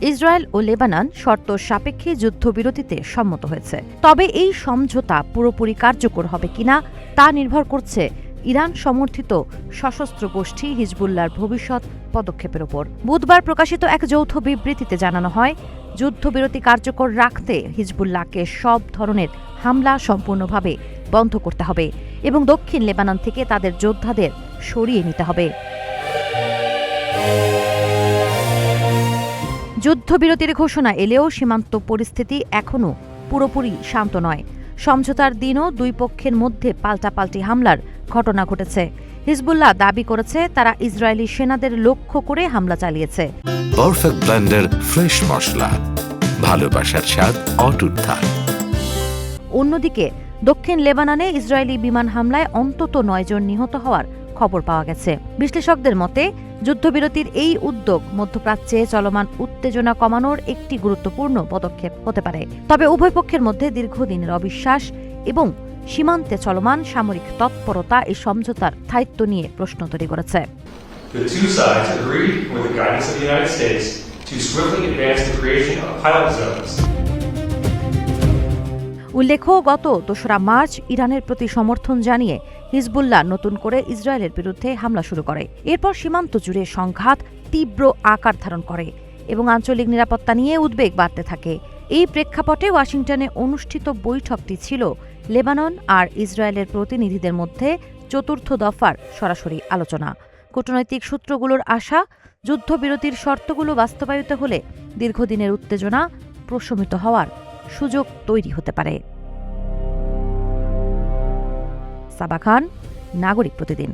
Israel ও Lebanon শর্ত সাপেক্ষে যুদ্ধবিরতিতে সম্মত হয়েছে। তবে এই সমঝোতা পুরোপুরি কার্যকর হবে কিনা তা নির্ভর করছে ইরান সমর্থিত সশস্ত্র গোষ্ঠী হিজবুল্লাহর ভবিষ্যৎ পদক্ষেপের ওপর। বুধবার প্রকাশিত এক যৌথ বিবৃতিতে জানানো হয়, যুদ্ধবিরতি কার্যকর রাখতে হিজবুল্লাহকে সব ধরনের হামলা সম্পূর্ণভাবে বন্ধ করতে হবে এবং দক্ষিণ লেবানন থেকে তাদের যোদ্ধাদের সরিয়ে নিতে হবে। যুদ্ধবিরতির ঘোষণা এলেও সীমান্ত পরিস্থিতি এখনও পুরোপুরি শান্ত নয়। সমঝোতার দিনও দুই পক্ষের মধ্যে পাল্টাপাল্টি হামলার ঘটনা ঘটেছে। হিজবুল্লাহ দাবি করেছে তারা ইসরায়েলি সেনাদের লক্ষ্য করে হামলা চালিয়েছে। পারফেক্ট ব্লেন্ডের ফ্রেশ মশলা, ভালোবাসার স্বাদ অটুট থাক। অন্যদিকে দক্ষিণ লেবাননে ইসরায়েলি বিমান হামলায় অন্তত 9 জন নিহত হওয়ার খবর পাওয়া গেছে। বিশ্লেষকদের মতে যুদ্ধবিরতির এই উদ্যোগ মধ্যপ্রাচ্যে চলমান উত্তেজনা কমানোর একটি গুরুত্বপূর্ণ পদক্ষেপ হতে পারে। তবে উভয় পক্ষের মধ্যে দীর্ঘদিনের অবিশ্বাস এবং সীমান্তে চলমান সামরিক তৎপরতা এই সমঝোতার স্থায়িত্ব নিয়ে প্রশ্ন তৈরি করেছে। The two sides agreed, with the guidance of the United States, to swiftly advance the creation of pilot zones. উল্লেখ্য, গত 2রা মার্চ ইরানের প্রতি সমর্থন জানিয়ে হিজবুল্লাহ নতুন করে ইসরায়েলের বিরুদ্ধে হামলা শুরু করে। এরপর সীমান্ত জুড়ে সংঘাত তীব্র আকার ধারণ করে এবং আঞ্চলিক নিরাপত্তা নিয়ে উদ্বেগ বাড়তে থাকে। এই প্রেক্ষাপটে ওয়াশিংটনে অনুষ্ঠিত বৈঠকটি ছিল লেবানন আর ইসরায়েলের প্রতিনিধিদের মধ্যে 4র্থ দফার সরাসরি আলোচনা। কূটনৈতিক সূত্রগুলোর আশা, যুদ্ধবিরতির শর্তগুলো বাস্তবায়িত হলে দীর্ঘদিনের উত্তেজনা প্রশমিত হওয়ার সুযোগ তৈরি হতে পারে। সাবা খান, নাগরিক প্রতিদিন।